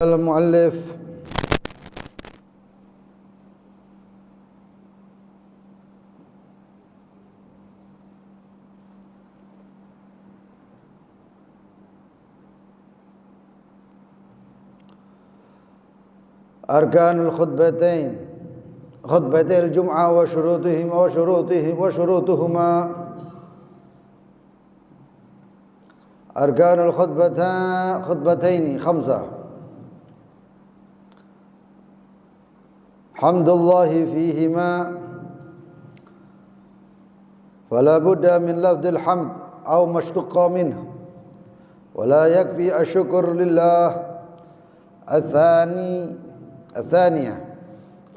المؤلف أركان الخطبتين خطبتي الجمعة وشروطهما أركان الخطبتين خمسة حمد الله فيهما فلا بد من لفظ الحمد أو ما اشتق منه ولا يكفي الشكر لله. الثانية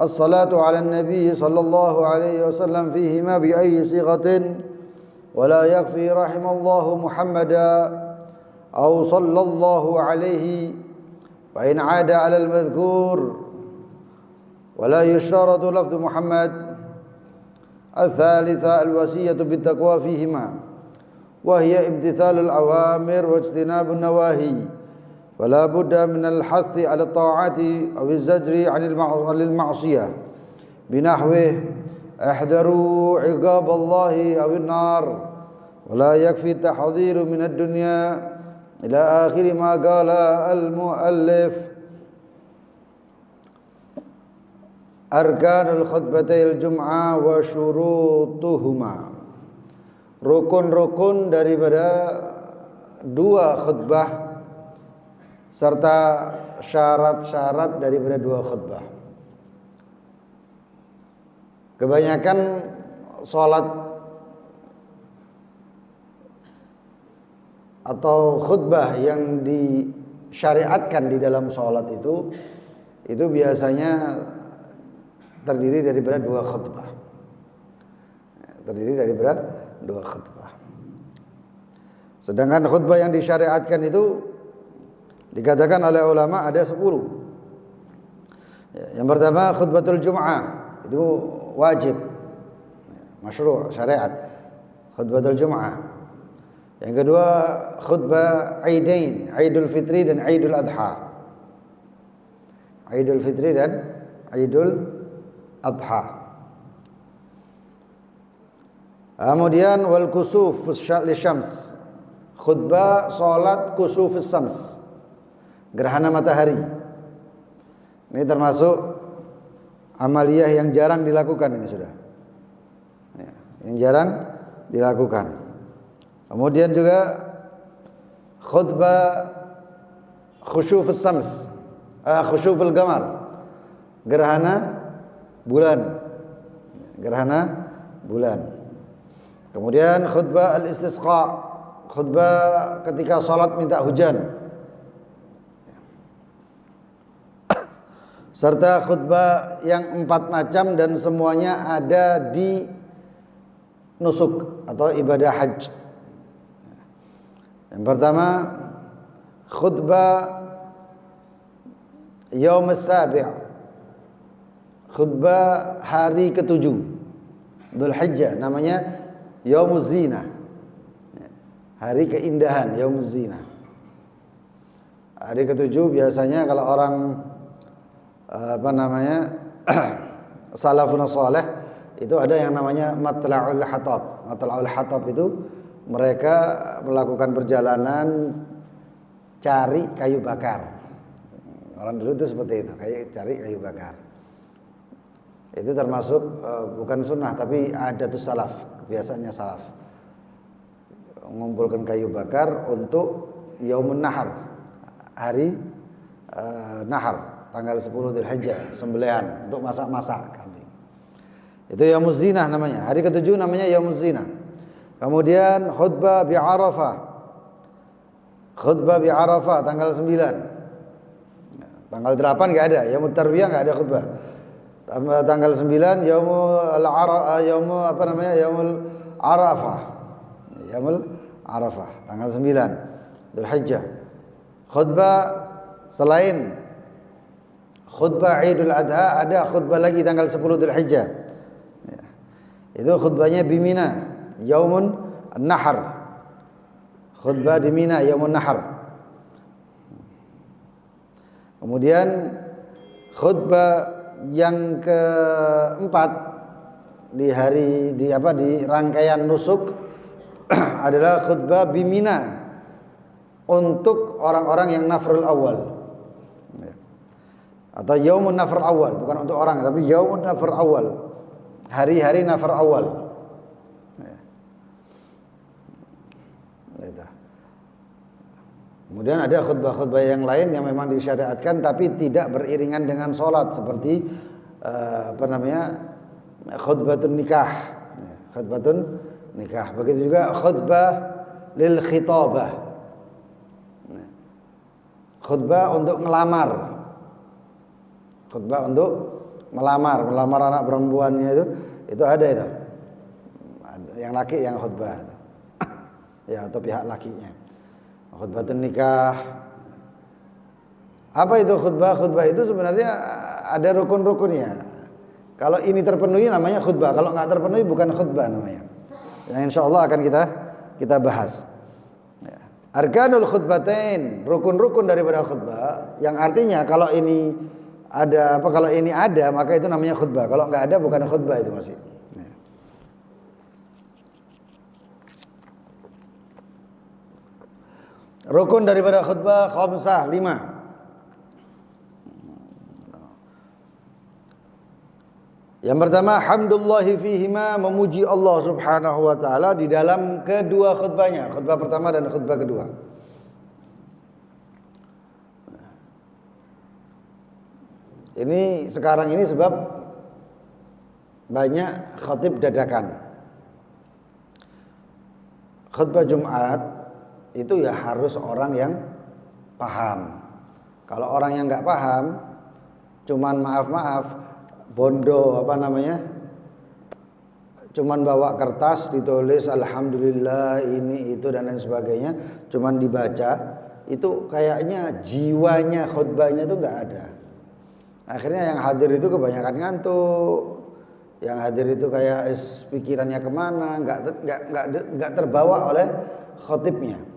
الصلاة على النبي صلى الله عليه وسلم فيهما بأي صيغة ولا يكفي رحم الله محمدا أو صلى الله عليه فإن عاد على المذكور ولا يشترط لفظ محمد. الثالثة الوصية بالتقوى فيهما وهي امتثال الأوامر واجتناب النواهي فلا بد من الحث على الطاعات أو الزجر عن المعصية بنحوه احذروا عقاب الله أو النار ولا يكفي التحذير من الدنيا إلى آخر ما قال المؤلف. Arkanul khutbatil jum'ah wa syurutuhuma, rukun-rukun daripada dua khutbah serta syarat-syarat daripada dua khutbah. Kebanyakan sholat atau khutbah yang disyariatkan di dalam sholat itu biasanya terdiri daripada dua khutbah. Sedangkan khutbah yang disyariatkan itu dikatakan oleh ulama ada 10. Yang pertama khutbatul jum'ah, itu wajib, masyru' syariat, khutbatul jum'ah. Yang kedua khutbah aidain, Aidul Fitri dan Aidul Adha. Aidul Fitri dan Aidul Adha. Kemudian wal kusuf lisyams, khutbah salat kusuf syams, gerhana matahari. Ini termasuk amaliyah yang jarang dilakukan ini sudah. Yang jarang dilakukan. Kemudian juga khutbah khusyuf syams, khusyuful qamar, gerhana bulan. Kemudian khutbah al-istisqa, khutbah ketika salat minta hujan. Serta khutbah yang 4 macam dan semuanya ada di nusuk atau ibadah haji. Yang pertama khutbah yaum as-sabi', khutbah hari ke-7 Dzulhijjah, namanya Yaumuz Zinah, hari keindahan, Yaumuz Zinah. Hari ke-7 biasanya kalau orang salafun salih itu ada yang namanya matla'ul hatab. Matla'ul hatab itu mereka melakukan perjalanan cari kayu bakar. Orang dulu itu seperti itu, cari kayu bakar. Itu termasuk bukan sunnah tapi adatus salaf, kebiasaannya salaf. Mengumpulkan kayu bakar untuk yaumun nahar, hari nahar, tanggal 10 Dzulhijjah, sembelihan untuk masak-masak kambing. Itu yaumuz zinah namanya. Hari ke-7 namanya yaumuz zinah. Kemudian khutbah bi Arafah. Khutbah bi Arafah tanggal 9. Tanggal 8 enggak ada, yaumut tarwiyah enggak ada khutbah. Tanggal 9 yaumul Arafah. Yaumul Arafah tanggal 9 Dzulhijjah. Khutbah selain khutbah Idul Adha ada khutbah lagi tanggal 10 Dzulhijjah. Itu khutbahnya di Mina, Yaumun Nahar. Khutbah di Mina Yaumun Nahar. Kemudian khutbah yang keempat di rangkaian nusuk adalah khutbah bimina untuk orang-orang yang nafrul awal. Atau yaumun nafr awal, bukan untuk orang tapi yaumun nafr awal. Hari-hari nafr awal. Kemudian ada khutbah-khutbah yang lain yang memang disyariatkan tapi tidak beriringan dengan sholat seperti khutbatun nikah. Khutbatun nikah. Begitu juga khutbah lil khitabah. Khutbah untuk ngelamar. Khutbah untuk melamar anak perempuannya itu ada itu. Yang laki yang khutbah. Ya, atau pihak lakinya. Khutbatun nikah. Apa itu khutbah? Khutbah itu sebenarnya ada rukun-rukunnya. Kalau ini terpenuhi namanya khutbah, kalau nggak terpenuhi bukan khutbah namanya. Yang insya Allah akan kita bahas. Arkanul khutbatain, rukun-rukun daripada khutbah, yang artinya kalau ini ada maka itu namanya khutbah. Kalau nggak ada bukan khutbah itu masih. Rukun daripada khutbah khamsah 5. Yang pertama hamdulillahi fihima, memuji Allah Subhanahu wa taala di dalam kedua khutbahnya, khutbah pertama dan khutbah kedua. Ini sekarang ini sebab banyak khatib dadakan. Khutbah Jumat itu ya harus orang yang paham. Kalau orang yang nggak paham, cuman maaf bondo cuman bawa kertas ditulis alhamdulillah ini itu dan lain sebagainya, cuman dibaca, itu kayaknya jiwanya khutbahnya itu nggak ada. Akhirnya yang hadir itu kebanyakan ngantuk, yang hadir itu kayak pikirannya kemana, nggak terbawa oleh khotibnya.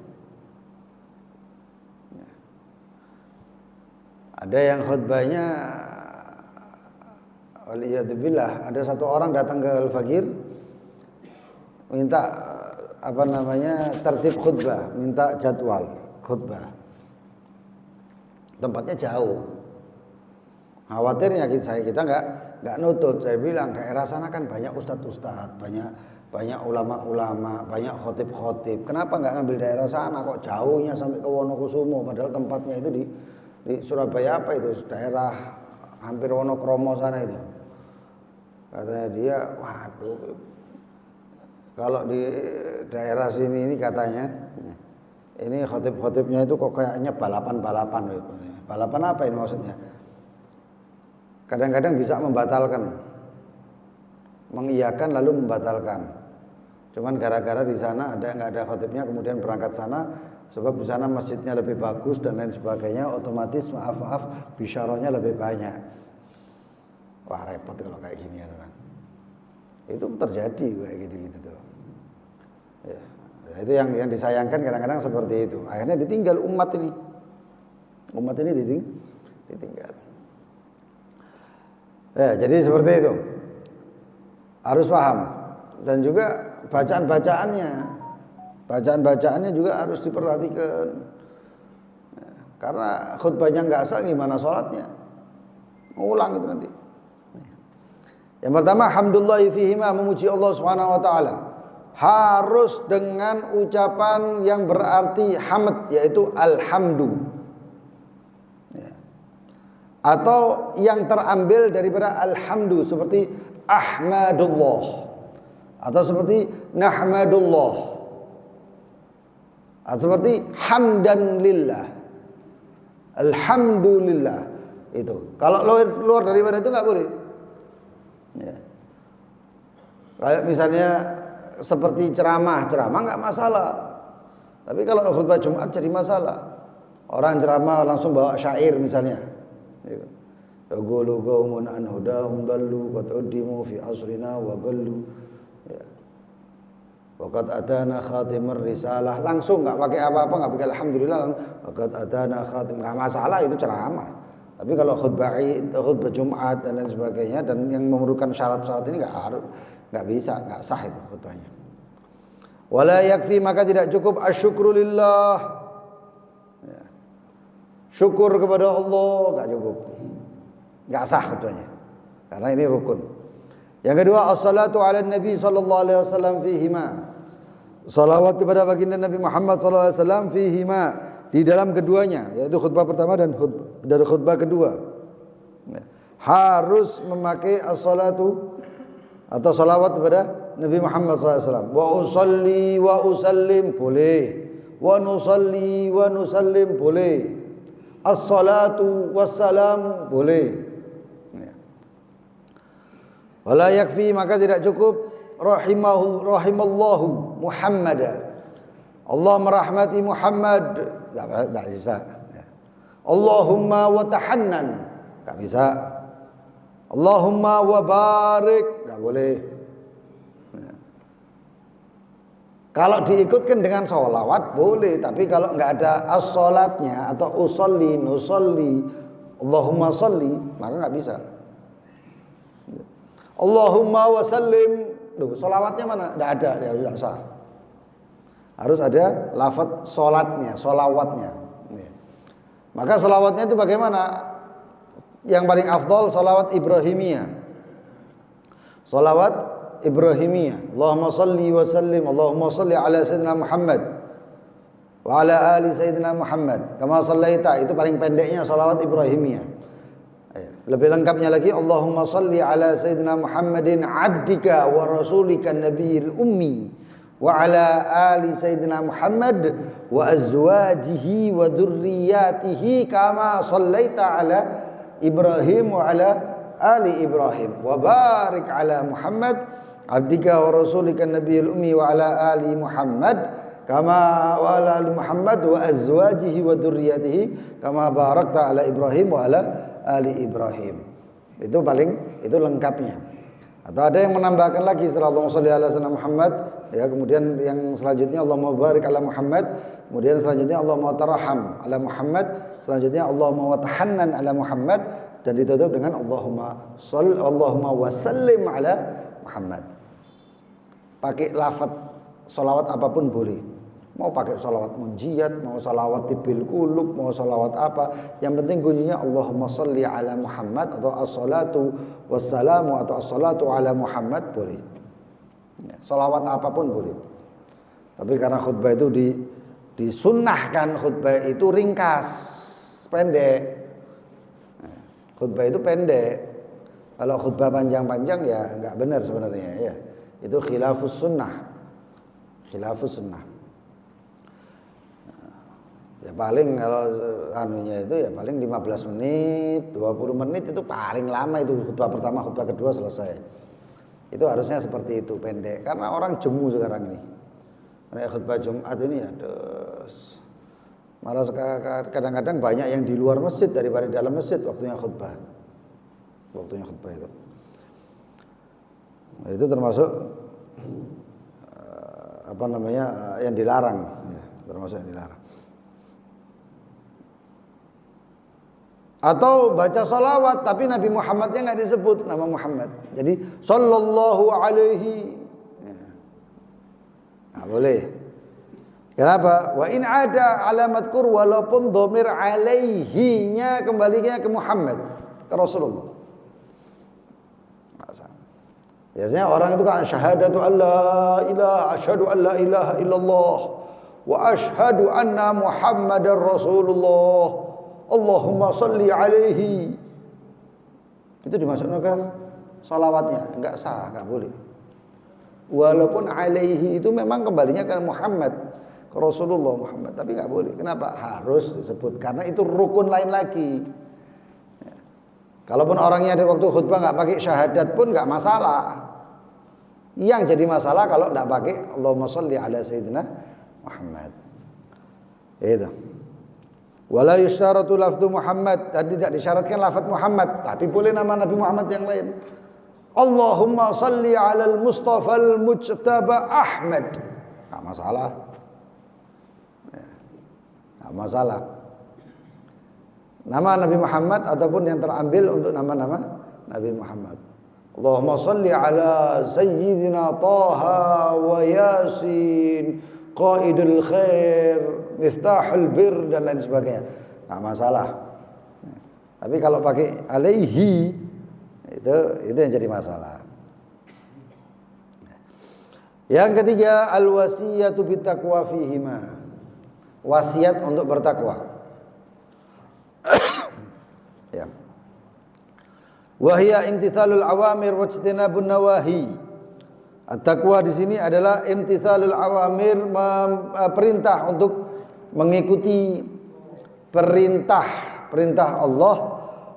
Ada yang khutbahnya waliyadzubillah, ada satu orang datang ke Al-Fakir minta tertib khutbah, minta jadwal khutbah. Tempatnya jauh. Khawatirnya kita nggak nutut. Saya bilang daerah sana kan banyak ustadz-ustadz, banyak ulama-ulama, banyak khotib-khotib. Kenapa nggak ngambil daerah sana? Kok jauhnya sampai ke Wonokusumo? Padahal tempatnya itu di Surabaya daerah hampir Wonokromo sana itu. Katanya dia, waduh, kalau di daerah sini ini katanya, ini khotib-khotibnya itu kok kayaknya balapan-balapan gitu. Balapan apa ini maksudnya? Kadang-kadang bisa membatalkan, mengiyakan lalu membatalkan. Cuman gara-gara di sana nggak ada khotibnya, kemudian berangkat sana, sebab di sana masjidnya lebih bagus dan lain sebagainya, otomatis maaf bisyarahnya lebih banyak. Wah repot kalau kayak gini ya teman. Itu terjadi kayak gitu tuh. Ya. Itu yang disayangkan kadang-kadang seperti itu. Akhirnya ditinggal umat ini. Umat ini ditinggal. Ya, jadi seperti itu. Harus paham. Dan juga bacaan-bacaannya juga harus diperhatikan. Ya, karena khutbahnya nggak sah, gimana sholatnya? Ngulang itu nanti. Yang pertama hamdulillahi fihima, memuji Allah Subhanahu wa taala. Harus dengan ucapan yang berarti hamd, yaitu alhamdu. Ya. Atau yang terambil daripada alhamdu seperti ahmadullah atau seperti nahmadullah atau seperti hamdan lillah, alhamdulillah. Itu kalau luar daripada itu nggak boleh. Ya. Kayak misalnya seperti ceramah nggak masalah. Tapi kalau khutbah Jumat jadi masalah. Orang ceramah langsung bawa syair misalnya. Yaqulu qaumun an hudahum dallu qad uddimu fi asrina wa qallu. Ya. Waqad atana khatimur risalah, langsung nggak pakai apa-apa, nggak pakai alhamdulillah, waqad atana khatim, nggak masalah, itu ceramah. Tapi kalau khutbah Id, khutbah Jumat dan lain sebagainya dan yang memerlukan syarat-syarat ini nggak bisa, nggak sah itu khutbahnya. Wala yakfi, maka tidak cukup asyukru lillah. Ya. Syukur kepada Allah nggak cukup, nggak sah khutbahnya. Karena ini rukun. Yang kedua, as-salatu ala Nabi sallallahu alaihi wasallam fihima. Salawat kepada baginda Nabi Muhammad sallallahu alaihi wasallam fihima, di dalam keduanya, yaitu khutbah pertama dan khutbah kedua. Harus memakai as-salatu atau salawat kepada Nabi Muhammad SAW. Wa usalli wa usallim boleh, wa nusalli wa nusallim boleh, as-salatu wassalamu boleh. Wala yakfi, maka tidak cukup rahimallahu Muhammad, Allah merahmati Muhammad, tidak bisa. Allahumma wa tahannan, tidak bisa. Allahumma wa barik, tidak boleh. Kalau diikutkan dengan sholawat boleh, tapi kalau nggak ada as-sholatnya atau usolli, nusolli, Allahumma sholli, maka nggak bisa. Allahumma wa sallim, sholawatnya mana? Tidak ada, ya sudah sah. Harus ada lafaz sholatnya, sholawatnya. Maka sholawatnya itu bagaimana? Yang paling afdal sholawat Ibrahimiyah. Sholawat Ibrahimiyah. Allahumma salli wa sallim, Allahumma salli ala Sayyidina Muhammad wa ala ali Sayyidina Muhammad kama sallaita, itu paling pendeknya sholawat Ibrahimiyah. Lebih lengkapnya lagi, Allahumma salli ala Sayyidina Muhammadin abdika wa rasulika nabiyil ummi wa ala ali Sayyidina Muhammad wa azwajihi wa dhurriyyatihi kama sallaita ala Ibrahim wa ala ali Ibrahim wa barik ala Muhammad abdika wa rasulika nabiyil ummi wa ala ali Muhammad kama wa ala ali Muhammad wa azwajihi wa dhurriyyatihi kama barakta ala Ibrahim wa ala ali Ibrahim. Itu lengkapnya. Atau ada yang menambahkan lagi setelah Allahumma sholli ala sayyidina Muhammad, ya, kemudian yang selanjutnya Allahumma barik ala Muhammad, kemudian selanjutnya Allahumma tarham ala Muhammad, selanjutnya Allahumma tahannan ala Muhammad, dan ditutup dengan Allahumma wa sallim ala Muhammad. Pakai lafaz sholawat apapun boleh. Mau pakai sholawat munjiyat, mau sholawat tibil kulub, mau sholawat apa, yang penting kuncinya Allahumma sholli ala Muhammad atau as-salatu wassalamu atau as-salatu ala Muhammad boleh. Sholawat apapun boleh. Tapi karena khutbah itu disunnahkan, khutbah itu ringkas, pendek. Khutbah itu pendek. Kalau khutbah panjang-panjang ya nggak benar sebenarnya, ya. Itu khilafus sunnah. Khilafus sunnah. Ya paling kalau anunya itu ya paling 15 menit, 20 menit itu paling lama, itu khutbah pertama, khutbah kedua selesai. Itu harusnya seperti itu, pendek. Karena orang jemu sekarang ini. Karena khutbah Jumat ini malah kadang-kadang banyak yang di luar masjid daripada di dalam masjid waktunya khutbah. Waktunya khutbah itu. Nah, itu termasuk yang dilarang, ya, termasuk yang dilarang. Atau baca sholawat tapi Nabi Muhammadnya nggak disebut nama Muhammad. Jadi sallallahu alaihi, nggak boleh. Kenapa? Wa in ada alamat kur, walaupun dhamir alaihi-nya kembalinya ke Muhammad, ke Rasulullah. Biasanya orang itu kan syahadatu alla ilaha, asyhadu an la ilaha illallah wa asyhadu anna Muhammadar Rasulullah. Allahumma sholli alaihi. Itu dimasukkan ke salawatnya, enggak sah, enggak boleh. Walaupun alaihi itu memang kembalinya ke Muhammad, ke Rasulullah Muhammad, tapi enggak boleh. Kenapa? Harus disebut karena itu rukun lain lagi. Kalaupun orangnya di waktu khutbah enggak pakai syahadat pun enggak masalah. Yang jadi masalah kalau enggak pakai Allahumma sholli ala sayyidina Muhammad. Itu. Wala yusyaratu lafdhu Muhammad, tidak disyaratkan lafaz Muhammad, tapi boleh nama Nabi Muhammad yang lain. Allahumma salli ala al-Mustafa al-Mujtaba Ahmad, enggak masalah. Enggak masalah. nama Nabi Muhammad ataupun yang terambil untuk nama-nama Nabi Muhammad. Allahumma salli ala sayyidina Taha wa Yasin, qaidul khair, miftahul bir dan lain sebagainya. Enggak masalah. Tapi kalau pakai alaihi itu yang jadi masalah. Yang ketiga, al-wasiyatu bittaqwa fihima. Wasiat untuk bertakwa. Ya. Wahia imtithalul awamir wa ijtinabun nawahi. At-taqwa di sini adalah imtithalul awamir, perintah untuk mengikuti perintah Allah,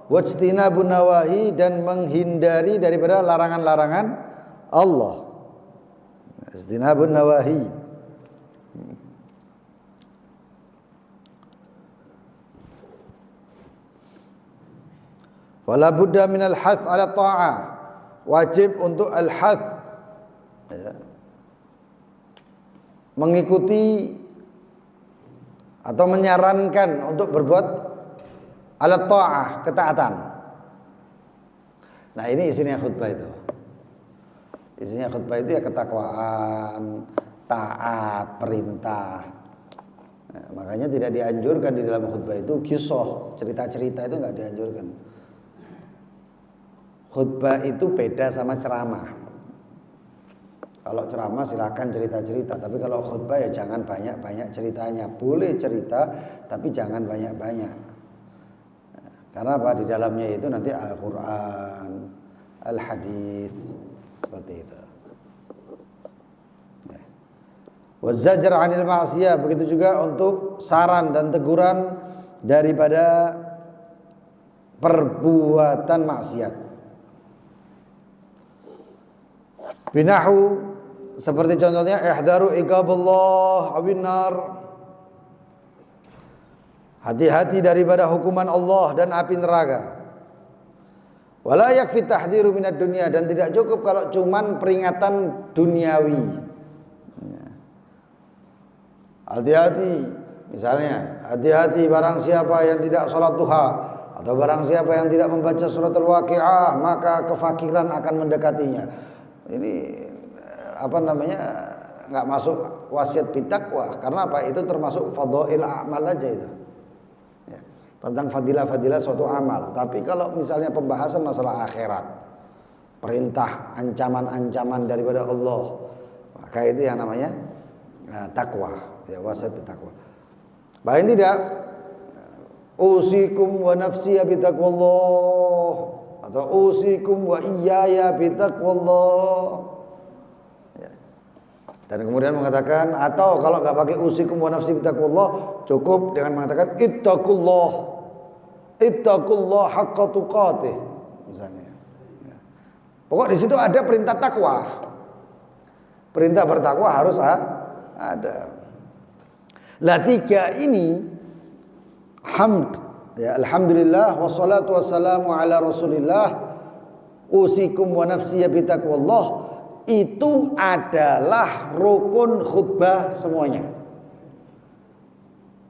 wa ijtinabun nawahi, dan menghindari daripada larangan-larangan Allah. Ijtinabun nawahi. Wala budda minal hath ala ta'ah. Wajib untuk al-hath, ya, mengikuti atau menyarankan untuk berbuat ala ta'ah, ketaatan. Nah, ini isinya khutbah itu. Isinya khutbah itu ya ketakwaan, taat, perintah. Nah, makanya tidak dianjurkan di dalam khutbah itu kisah, cerita-cerita itu enggak dianjurkan. Khutbah itu beda sama ceramah. Kalau ceramah silakan cerita-cerita, tapi kalau khutbah ya jangan banyak-banyak ceritanya. Boleh cerita, tapi jangan banyak-banyak. Karena apa? Di dalamnya itu nanti Al-Quran, Al-Hadis, seperti itu. Ya. Wazzajar 'anil ma'siyah, begitu juga untuk saran dan teguran daripada perbuatan maksiat. Binahu, seperti contohnya ihdaru iqaballah awin nar. Hati-hati daripada hukuman Allah dan api neraka. Wala yakfi tahdhiru minad dunya, dan tidak cukup kalau cuman peringatan duniawi. Hati-hati, misalnya hati-hati barang siapa yang tidak sholat duha, atau barang siapa yang tidak membaca suratul waqi'ah, maka kefakiran akan mendekatinya. Ini nggak masuk wasiat bittaqwa. Karena apa? Itu termasuk fadhail a'mal aja itu. Ya, tentang fadilah-fadilah suatu amal. Tapi kalau misalnya pembahasan masalah akhirat, perintah, ancaman-ancaman daripada Allah, maka itu yang namanya takwa, ya, wasiat bittaqwa. Paling tidak usikum wa nafsi bittaqwallah, atau usikum wa iyaya bittaqwallah, ya. Dan kemudian mengatakan, atau kalau enggak pakai usikum wa nafsi bittaqwallah, cukup dengan mengatakan ittaqullah haqqa tuqatih misalnya, ya. Pokok di situ ada perintah takwa. Perintah bertakwa harus ada. Lah, tiga ini hamd, ya, alhamdulillah wassalatu wassalamu ala rasulillah, usikum wa nafsiya bitaqwallah, itu adalah rukun khutbah semuanya.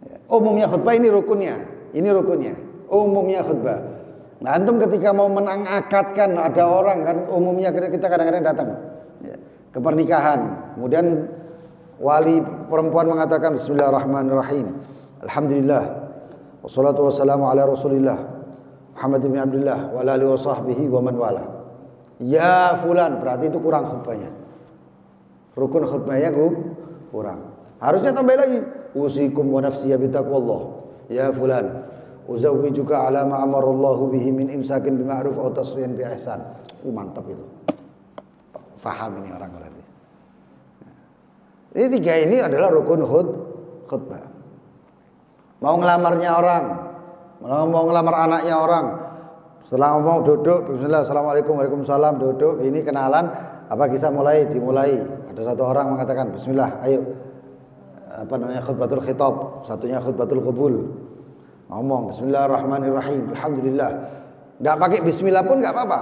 Ya, umumnya khutbah ini rukunnya, umumnya khutbah. Nah, antum ketika mau menakadkan, ada orang kan umumnya kita kadang-kadang datang, ya, ke pernikahan, kemudian wali perempuan mengatakan bismillahirrahmanirrahim, alhamdulillah wassalatu wassalamu ala rasulillah Muhammad bin Abdullah wa alihi wa sahbihi wa man wala. Ya fulan, berarti itu kurang khutbahnya. Rukun khutbahnya kurang. Harusnya tambah lagi, usikum wa nafsiya bitaqwallah. Ya fulan, uzawwijuka ala ma amarallahu bihi min imsakin bima'ruf aw tasriyan bi ihsan. Mantap itu. Faham ini orang berarti. Ini tiga ini adalah rukun khutbah. Mau ngelamarnya orang, mau ngelamar anaknya orang, setelah ngomong duduk, bismillah, assalamualaikum, waalaikumsalam, duduk, ini kenalan, apa kisah dimulai. Ada satu orang mengatakan, bismillah, ayo, khutbatul khitab, satunya khutbatul qabul. Ngomong, bismillahirrahmanirrahim, alhamdulillah. Enggak pakai bismillah pun enggak apa-apa.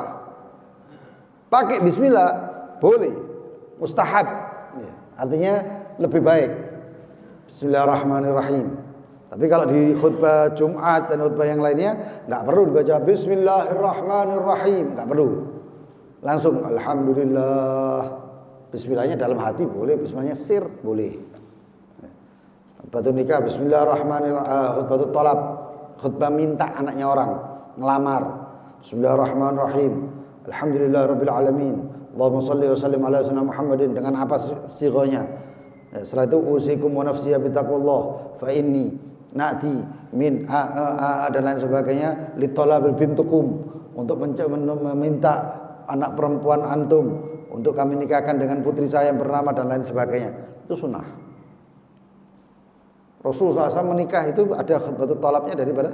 Pakai bismillah boleh, mustahab. Ya, artinya lebih baik. Bismillahirrahmanirrahim. Tapi kalau di khutbah Jumat dan khutbah yang lainnya nggak perlu dibaca Bismillahirrahmanirrahim, nggak perlu. Langsung Alhamdulillah. Bismillahnya dalam hati boleh, Bismillahnya sir boleh. Khutbah nikah Bismillahirrahmanirrahim, khutbah tolab, khutbah minta anaknya orang ngelamar. Bismillahirrahmanirrahim. Alhamdulillahirabbil alamin. Allahumma shalli wa sallim ala sayyidina Muhammadin, dengan apa sigonya? Setelah itu usikum wa nafsiya bitaqwallah fa inni na'ti min dan lain sebagainya li talabil bintukum, untuk meminta anak perempuan antum untuk kami nikahkan dengan putri saya yang bernama dan lain sebagainya. Itu sunnah. Rasulullah SAW menikah itu ada khutbah talabnya daripada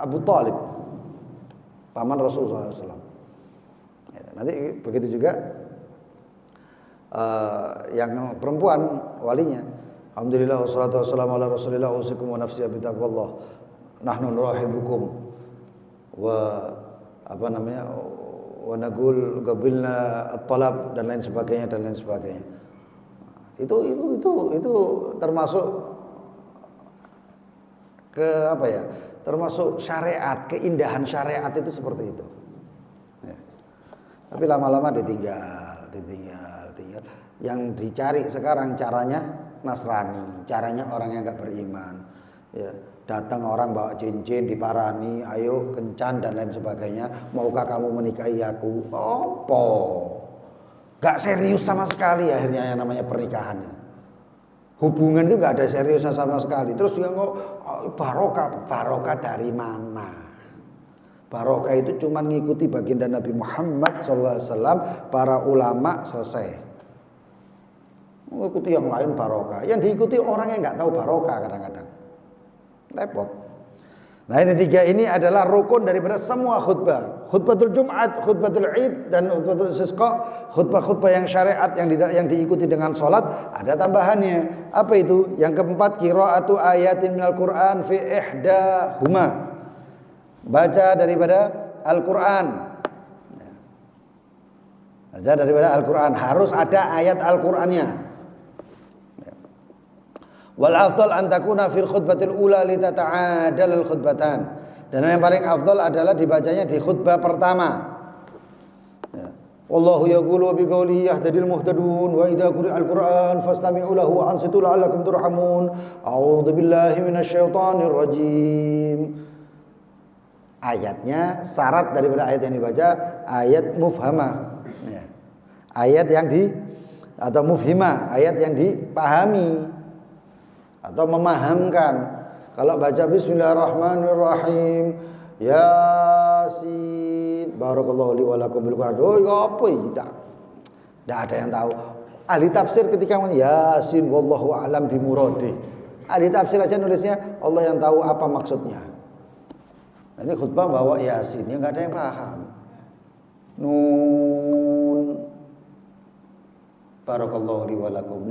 Abu Thalib, paman Rasulullah SAW. Nanti begitu juga yang perempuan walinya. Alhamdulillah wassalatu wassalamu ala Rasulillah usikum wa nafsi bitaqwallah. Nahnu nurahibukum wa wa naqul qabilna at-talab dan lain sebagainya. Itu termasuk termasuk syariat, keindahan syariat itu seperti itu. Ya. Tapi lama-lama ditinggal. Yang dicari sekarang caranya Nasrani, caranya orang yang enggak beriman. Ya, datang orang bawa cincin diparani, ayo kencan dan lain sebagainya. Maukah kamu menikahi aku? Apa? Gak serius sama sekali akhirnya yang namanya pernikahan. Hubungan itu gak ada seriusnya sama sekali. Terus dia barokah dari mana? Barokah itu cuma ngikuti baginda Nabi Muhammad SAW, para ulama, selesai. Mengikuti yang lain barokah. Yang diikuti orang yang nggak tahu barokah kadang-kadang. Repot. Nah ini tiga ini adalah rukun daripada semua khutbah. Khutbatul Jumat, khutbatul Id, dan khutbatul Istisqa. Khutbah-khutbah yang syariat yang diikuti dengan sholat, ada tambahannya. Apa itu? Yang keempat, qiraatu ayatin minal Qur'an fi ihdahuma. Baca daripada Al-Quran. Baca daripada Al-Quran. Harus ada ayat Al-Qurannya. Wal afdal an takuna fil khutbatil ula li tata'adal al khutbatan. Dan yang paling afdal adalah dibacanya di khutbah pertama. Ya. Wallahu yaqulu bi qawlihi yahdil muhtadun wa idza quri'al Qur'an fastami'u lahu wa ansitu la'allakum turhamun. A'udzu billahi minasyaitonir rajim. Ayatnya syarat daripada ayat yang dibaca ayat mufhamah. Ya. Ayat yang atau mufhimah, ayat yang dipahami atau memahamkan. Kalau baca Bismillahirrahmanirrahim, Yasin, barakallahu li wa lakum bil Qur'an. Oh, apa ini? Tidak ada yang tahu. Ahli tafsir ketika Yasin wallahu a'lam bi muradih. Ahli tafsir aja nulisnya Allah yang tahu apa maksudnya. Nah, ini khutbah bawa Yasin, ya enggak ada yang paham. Nun, barakallahu li wa lakum.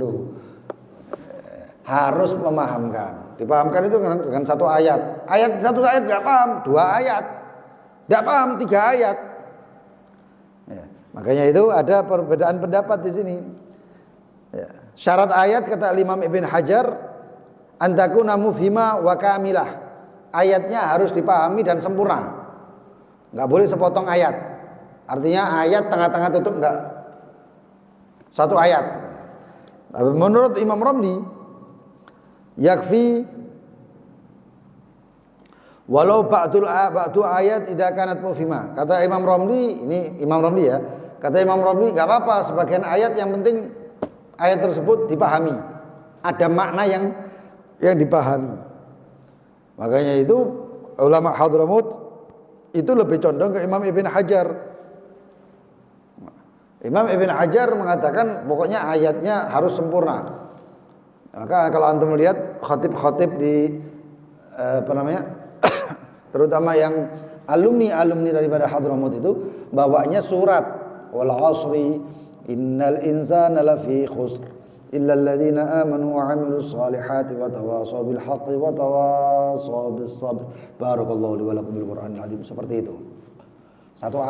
Harus memahamkan. Dipahamkan itu dengan satu ayat. Satu ayat nggak paham, dua ayat. Nggak paham, tiga ayat. Ya, makanya itu ada perbedaan pendapat di sini. Ya. Syarat ayat kata Imam Ibn Hajar, antakuna mufhima wa kamilah. Ayatnya harus dipahami dan sempurna. Nggak boleh sepotong ayat. Artinya ayat tengah-tengah tutup nggak. Satu ayat. Tapi menurut Imam Romli, yakfi walau ba'du ayat idza kanat mufhimah. Kata Imam Romli, ini Imam Romli ya. Kata Imam Romli enggak apa-apa sebagian ayat, yang penting ayat tersebut dipahami. Ada makna yang dipahami. Makanya itu ulama Hadramut itu lebih condong ke Imam Ibn Hajar. Imam Ibn Hajar mengatakan pokoknya ayatnya harus sempurna. Maka kalau antum melihat khatib-khatib di terutama yang alumni daripada Hadramut itu bawanya surat wal 'asri innal insana lafi khusr illa alladziina aamanu wa 'amilus shalihati wa tawashaw bil haqqi wa tawashaw bis sabr. Barakallahu li wa lakum bil Qur'anil 'azim. Seperti itu.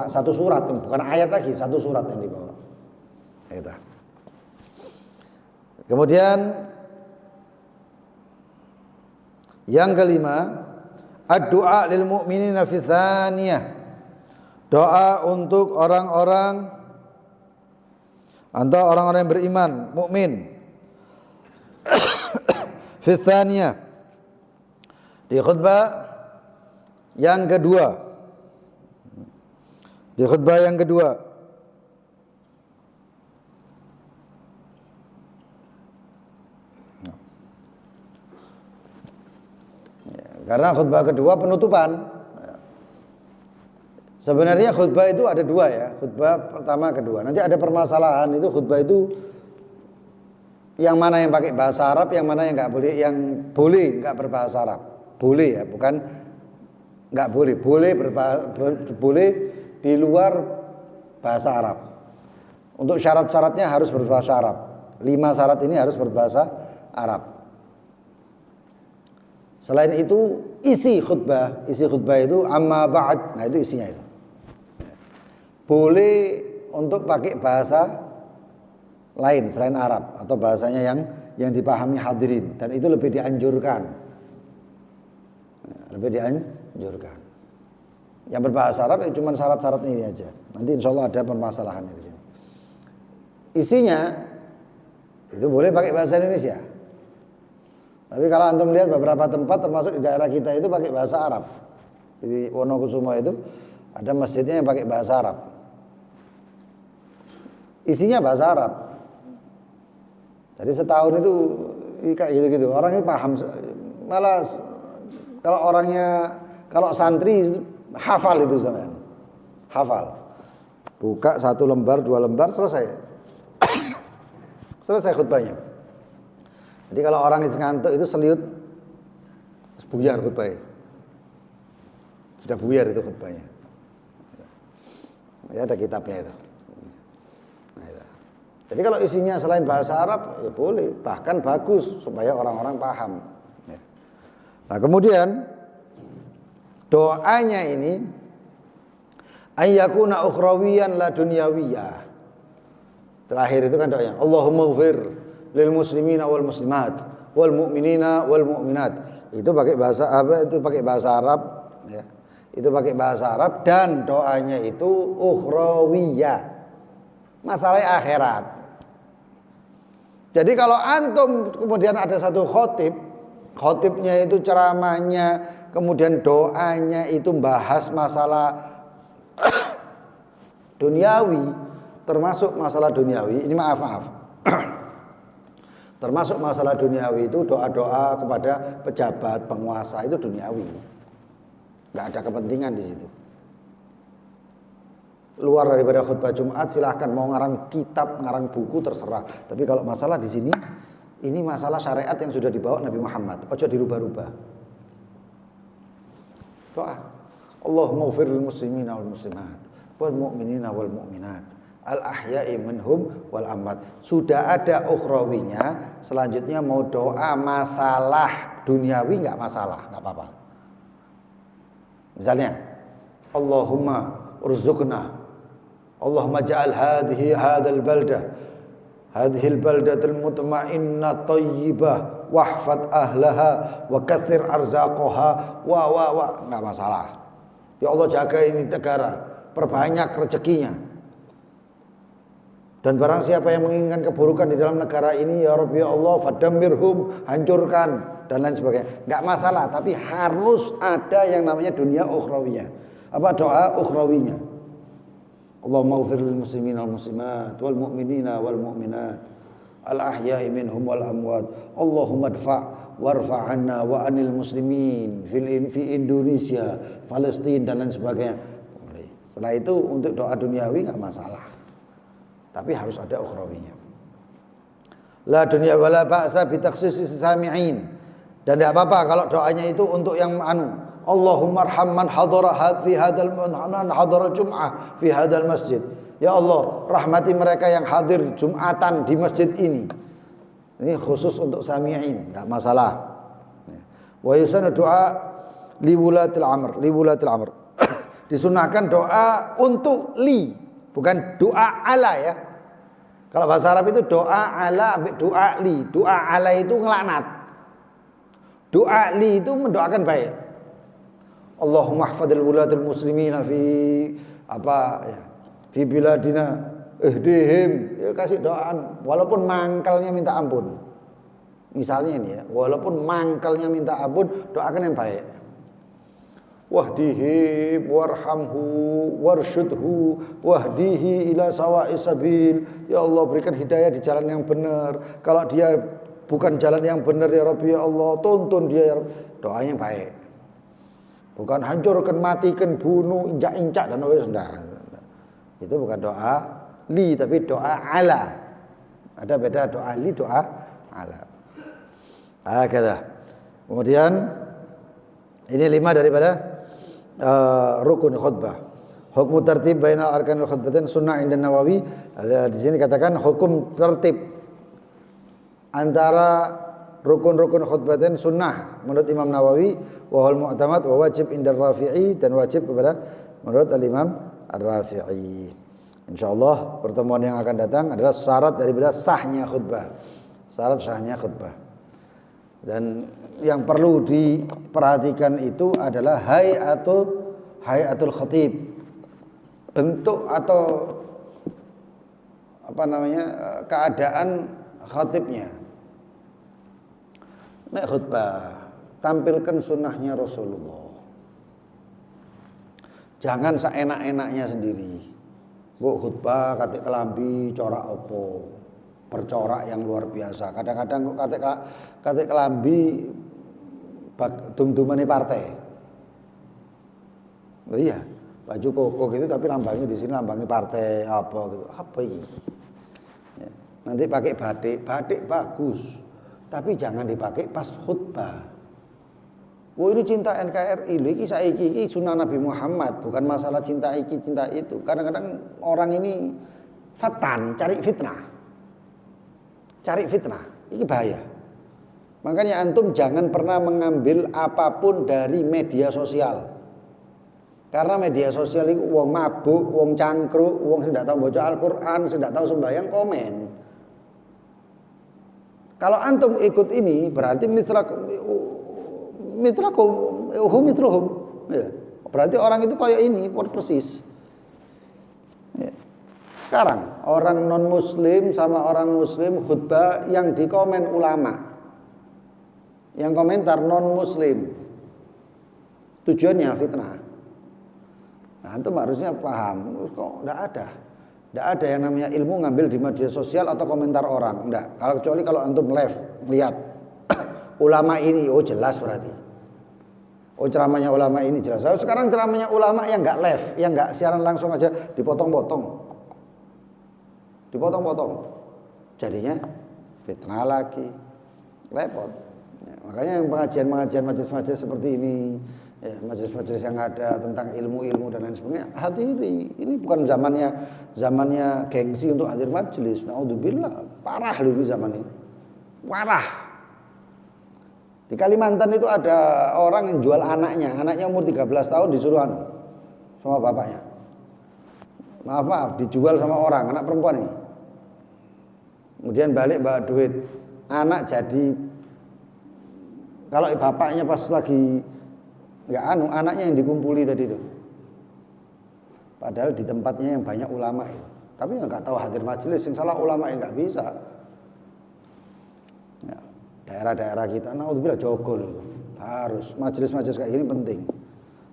Satu surat, bukan ayat lagi, satu surat yang dibawa. Itu. Kemudian yang kelima, ad-du'a lil mu'minina fi tsaniyah. Doa untuk orang-orang atau orang-orang yang beriman, mukmin. Fi tsaniyah. Di khutbah yang kedua. Di khutbah yang kedua. Karena khutbah kedua penutupan. Sebenarnya khutbah itu ada dua ya, khutbah pertama kedua. Nanti ada permasalahan itu khutbah itu yang mana yang pakai bahasa Arab, yang mana yang nggak boleh, yang boleh nggak berbahasa Arab. Boleh ya, bukan nggak boleh. Boleh di luar bahasa Arab. Untuk syarat-syaratnya harus berbahasa Arab. 5 syarat ini harus berbahasa Arab. Selain itu isi khutbah itu amma ba'd. Nah itu isinya itu. Boleh untuk pakai bahasa lain selain Arab atau bahasanya yang dipahami hadirin, dan itu lebih dianjurkan. Lebih dianjurkan. Yang berbahasa Arab itu cuma syarat-syaratnya ini aja. Nanti insya Allah ada permasalahannya di sini. Isinya itu boleh pakai bahasa Indonesia. Tapi kalau antum lihat beberapa tempat termasuk di daerah kita itu pakai bahasa Arab. Di Wonokusumo itu ada masjidnya yang pakai bahasa Arab. Isinya bahasa Arab. Jadi setahun itu kayak gitu-gitu. Orang ini paham. Malah kalau santri hafal itu sampean. Hafal. Buka 1 lembar, 2 lembar, selesai. Selesai khutbahnya. Jadi kalau orang itu ngantuk itu seliut, buyar khutbahnya. Sudah buyar itu khutbahnya. Ya ada kitabnya itu. Nah, itu. Jadi kalau isinya selain bahasa Arab ya boleh, bahkan bagus supaya orang-orang paham. Ya. Nah kemudian doanya ini ayyakuna ukhrawiyan la dunyawiyah. Terakhir itu kan doanya Allahumma ighfir lil muslimina wal muslimat wal mu'minina wal mu'minat. Itu pakai bahasa apa? Itu pakai bahasa Arab ya. Itu pakai bahasa Arab dan doanya itu ukhrawiyah. Masalah akhirat. Jadi kalau antum kemudian ada satu khotibnya itu ceramahnya, kemudian doanya itu bahas masalah duniawi, termasuk masalah duniawi. Ini maaf. Termasuk masalah duniawi itu doa-doa kepada pejabat, penguasa itu duniawi. Enggak ada kepentingan di situ. Luar daripada khutbah Jumat silahkan mau ngarang kitab, ngarang buku terserah. Tapi kalau masalah di sini ini masalah syariat yang sudah dibawa Nabi Muhammad. Ojo dirubah-rubah. Doa. Allahumma ighfir lil muslimina wal muslimat wal mu'minina wal mu'minat al ahya'i minhum wal amwat. Sudah ada ukhrawinya, selanjutnya mau doa masalah duniawi enggak masalah, enggak apa-apa. Misalnya Allahumma urzuqna, Allahumma ja'al hadzal baldah hadhil baldatul mutmainnah thayyibah wahfad ahlaha wa katsir arzaqaha wa enggak masalah. Ya Allah jaga ini negara, perbanyak rezekinya. Dan barang siapa yang menginginkan keburukan di dalam negara ini, ya Rabbi ya Allah, fadammirhum, hancurkan dan lain sebagainya. Enggak masalah, tapi harus ada yang namanya dunia ukhrawiyah. Apa doa ukhrawinya? Allahumma ighfir lil muslimina wal muslimat wal mu'minina wal mu'minat al ahya'i minhum wal amwat. Allahumma adfa' warfa' 'anna wa 'anil muslimin fi Indonesia, Palestina dan lain sebagainya. Setelah itu untuk doa duniawi enggak masalah. Tapi harus ada ukhrawinya. La dunya wala ba'sa bi takhsisis sami'in. Dan tidak apa-apa kalau doanya itu untuk yang Allahumma arham man hadara fi hadzal hadara Jum'ah fi hadzal masjid. Ya Allah, rahmati mereka yang hadir Jumatan di masjid ini. Ini khusus untuk sami'in, enggak masalah. Wa yusana doa li wulatil amr. Disunahkan doa untuk li, bukan doa ala ya. Kalau bahasa Arab itu doa ala, doa li. Doa ala itu ngelaknat. Doa li itu mendoakan baik. Allahumma hafadil wulatul muslimina fi apa ya, fi biladina ihdihim. Ya, kasih doaan walaupun mangkalnya minta ampun. Misalnya ini ya, walaupun mangkalnya minta ampun, doakan yang baik. Wahdihi warhamhu warsyudhu wahdihi ila sawa'is sabil. Ya Allah, berikan hidayah di jalan yang benar. Kalau dia bukan jalan yang benar ya Rabbi, ya Allah, tuntun dia ya Rabbi. Doanya yang baik. Bukan hancurkan, matikan, bunuh, injak-injak dan enggak. Itu bukan doa li, tapi doa ala. Ada beda doa li, doa ala. Kata. Kemudian ini 5 daripada rukun khutbah. Hukum tertib bainal arkanil khutbatain sunnah inda Nawawi. Di sini katakan hukum tertib antara rukun-rukun khutbatain sunnah menurut Imam Nawawi, wa hal mu'tamad wa wajib inda Rafi'i, dan wajib kepada menurut al-Imam Ar-Rafi'i. Insyaallah pertemuan yang akan datang adalah syarat daripada sahnya khutbah. Syarat sahnya khutbah. Dan yang perlu diperhatikan itu adalah hayatul khatib. Bentuk atau apa namanya, keadaan khatibnya. Nek khutbah, tampilkan sunnahnya Rasulullah. Jangan seenak-enaknya sendiri. Bu khutbah katik kelambi corak opo, bercorak yang luar biasa. Kadang-kadang kok katik kelambi dum-dumane partai. Oh iya, baju koko gitu tapi lambangnya di sini lambangnya partai apa gitu. Apa ini? Ya. Nanti pakai batik bagus. Tapi jangan dipakai pas khutbah. Wah, ini cinta NKRI, ini saiki iki sunnah Nabi Muhammad, bukan masalah cinta iki cinta itu. Kadang-kadang orang ini cari fitnah. Cari fitnah, ini bahaya. Makanya antum jangan pernah mengambil apapun dari media sosial. Karena media sosial itu wong mabuk, wong cangkruk, wong sing ndak tahu baca Al-Qur'an, sing ndak tahu sembahyang komen. Kalau antum ikut ini berarti mitrakum mitruhum. Ya. Berarti orang itu kayak ini persis. Ya. Sekarang orang non muslim sama orang muslim khutbah yang dikomen ulama. Yang komentar non muslim. Tujuannya fitnah. Nah, antum harusnya paham, kok enggak ada. Tidak ada yang namanya ilmu ngambil di media sosial atau komentar orang. Enggak. Kalau kecuali kalau antum live lihat ulama ini, oh jelas berarti. Oh ceramahnya ulama ini jelas. Sekarang ceramahnya ulama yang enggak live, yang enggak siaran langsung aja dipotong-potong. Dipotong-potong. Jadinya fitnah lagi. Repot. Ya, makanya yang pengajian majelis-majelis seperti ini, ya, majelis-majelis yang ada tentang ilmu-ilmu dan lain sebagainya, hadiri. Ini bukan zamannya gengsi untuk hadir majelis. Naudzubillah, parah loh ini zaman ini. Parah. Di Kalimantan itu ada orang yang jual anaknya umur 13 tahun disuruh sama bapaknya. Maaf, dijual sama orang, anak perempuan ini. Kemudian balik bawa duit. Anak jadi, kalau bapaknya pas lagi anaknya yang dikumpuli tadi itu. Padahal di tempatnya yang banyak ulama itu. Tapi nggak tahu hadir majelis, yang salah ulama yang nggak bisa. Ya, daerah-daerah kita, naudzubillah jogo loh. Harus majelis-majelis kayak gini penting.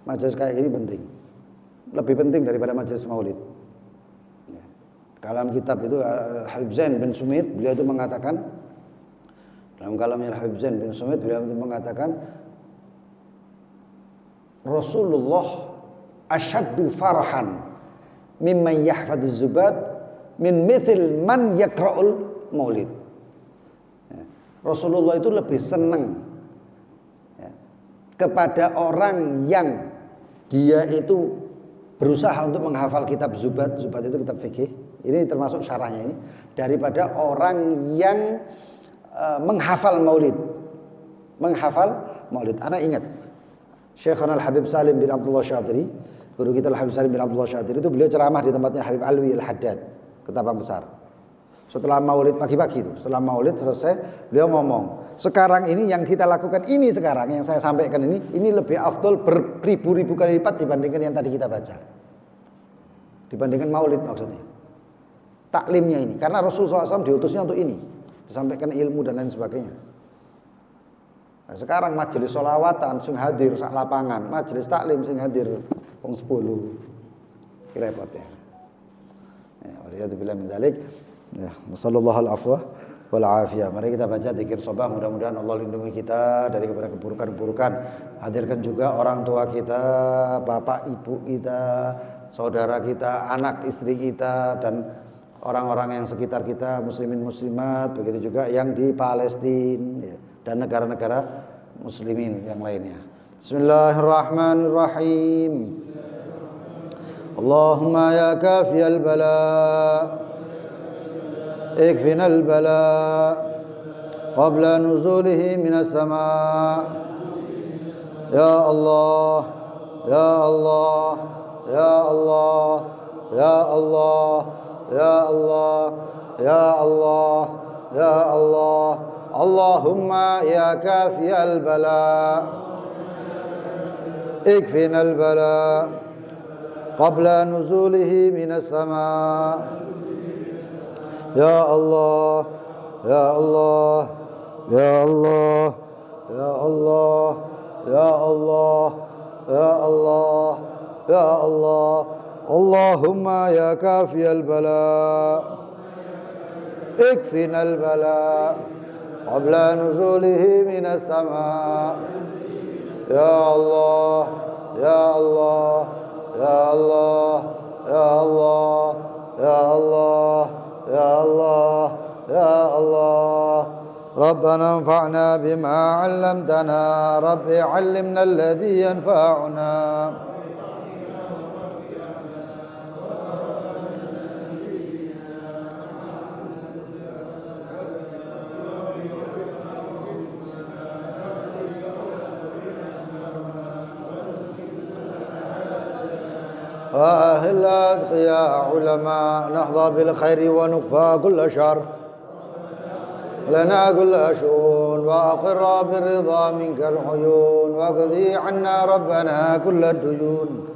Majelis kayak gini penting. Lebih penting daripada majelis maulid. Ya. Kalam kitab itu Habib Zain bin Sumit, beliau itu mengatakan, dalam kalamnya Habib Zain bin Sumit, beliau itu mengatakan, Rasulullah asyaddu farhan mimman yahfadz zubat min mithil man yaqra'ul maulid. Ya. Rasulullah itu lebih senang ya, kepada orang yang dia itu berusaha untuk menghafal kitab zubat. Zubat itu kitab fikih. Ini termasuk syarahnya ini, daripada orang yang menghafal maulid. Menghafal maulid. Ana ingat Syekhana Al-Habib Salim bin Abdullah Syatiri, guru kita Al-Habib Salim bin Abdullah Syatiri itu beliau ceramah di tempatnya Habib Alwi Al-Haddad, Ketapang Besar. Setelah maulid pagi-pagi itu, setelah maulid selesai, beliau ngomong, sekarang ini yang kita lakukan ini sekarang, yang saya sampaikan ini lebih afdol beribu-ribu kali lipat dibandingkan yang tadi kita baca. Dibandingkan maulid maksudnya. Taklimnya ini, karena Rasulullah SAW diutusnya untuk ini, disampaikan ilmu dan lain sebagainya. Nah, sekarang majelis sholawatan sing hadir sak lapangan, majelis taklim sing hadir wong 10. Repot ya. Ya, waliyadzubillah min dzalik. Ya, sallallahu alaihi wal afiyah. Mari kita baca zikir sabah, mudah-mudahan Allah lindungi kita dari keburukan-keburukan. Hadirkan juga orang tua kita, bapak ibu kita, saudara kita, anak istri kita, dan orang-orang yang sekitar kita, muslimin muslimat, begitu juga yang di Palestina ya, dan negara-negara muslimin yang lainnya. Bismillahirrahmanirrahim. Allahumma ya kafiyal bala اكفنا البلاء قبل نزوله من السماء يا الله يا الله يا الله يا الله يا الله يا الله يا الله اللهم يا كافي البلاء اكفنا البلاء قبل نزوله من السماء يا الله يا الله يا الله يا الله يا الله يا الله يا الله اللهم يا كافي البلاء اكفنا البلاء قبل نزوله من السماء يا الله يا الله يا الله يا الله يا الله يا الله يا الله ربنا انفعنا بما علمتنا رب علمنا الذي ينفعنا وأهل الأتقياء علماء نحظى بالخير ونكفى كل شر لنا كل شؤون وأقر بالرضا منك العيون واقضي عنا ربنا كل الديون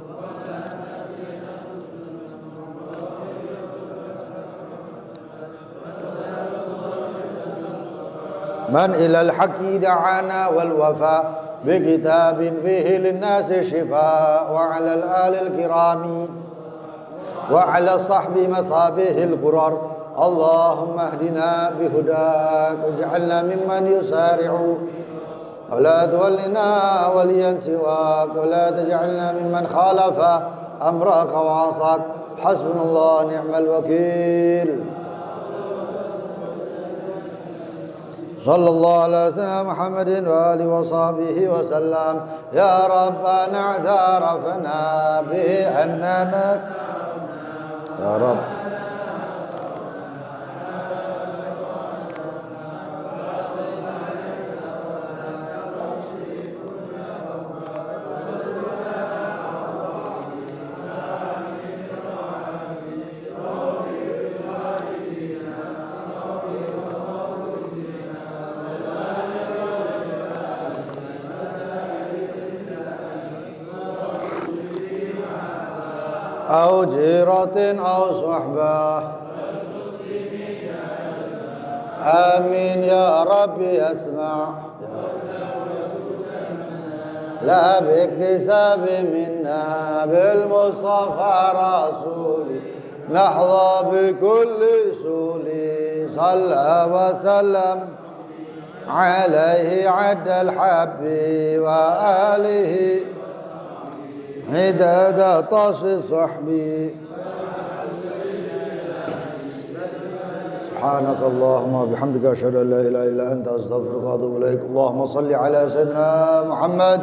من إلى الحق دعانا والوفاء بكتاب فيه للناس شفاء وعلى الآل الكرام وعلى الصحب مصابه الغرر اللهم اهدنا بهداك واجعلنا ممن يسارع ولا تولنا وليا سواك ولا تجعلنا ممن خالف أمرك وعصاك حسبنا الله نعم الوكيل صلى الله على سيدنا محمد وآله وصحبه وسلم يا ربنا اعترفنا بأننا يا رب أو جيرة أو صحبة آمين يا ربي اسمع لا باكتساب منا بالمصطفى رسولي نحظى بكل سولي صلى وسلم عليه عد الحب وآله عداد طاس صحبي سبحانك اللهم وبحمدك أشهد أن لا إله إلا أنت أستغفرك وأتوب إليك اللهم صل على سيدنا محمد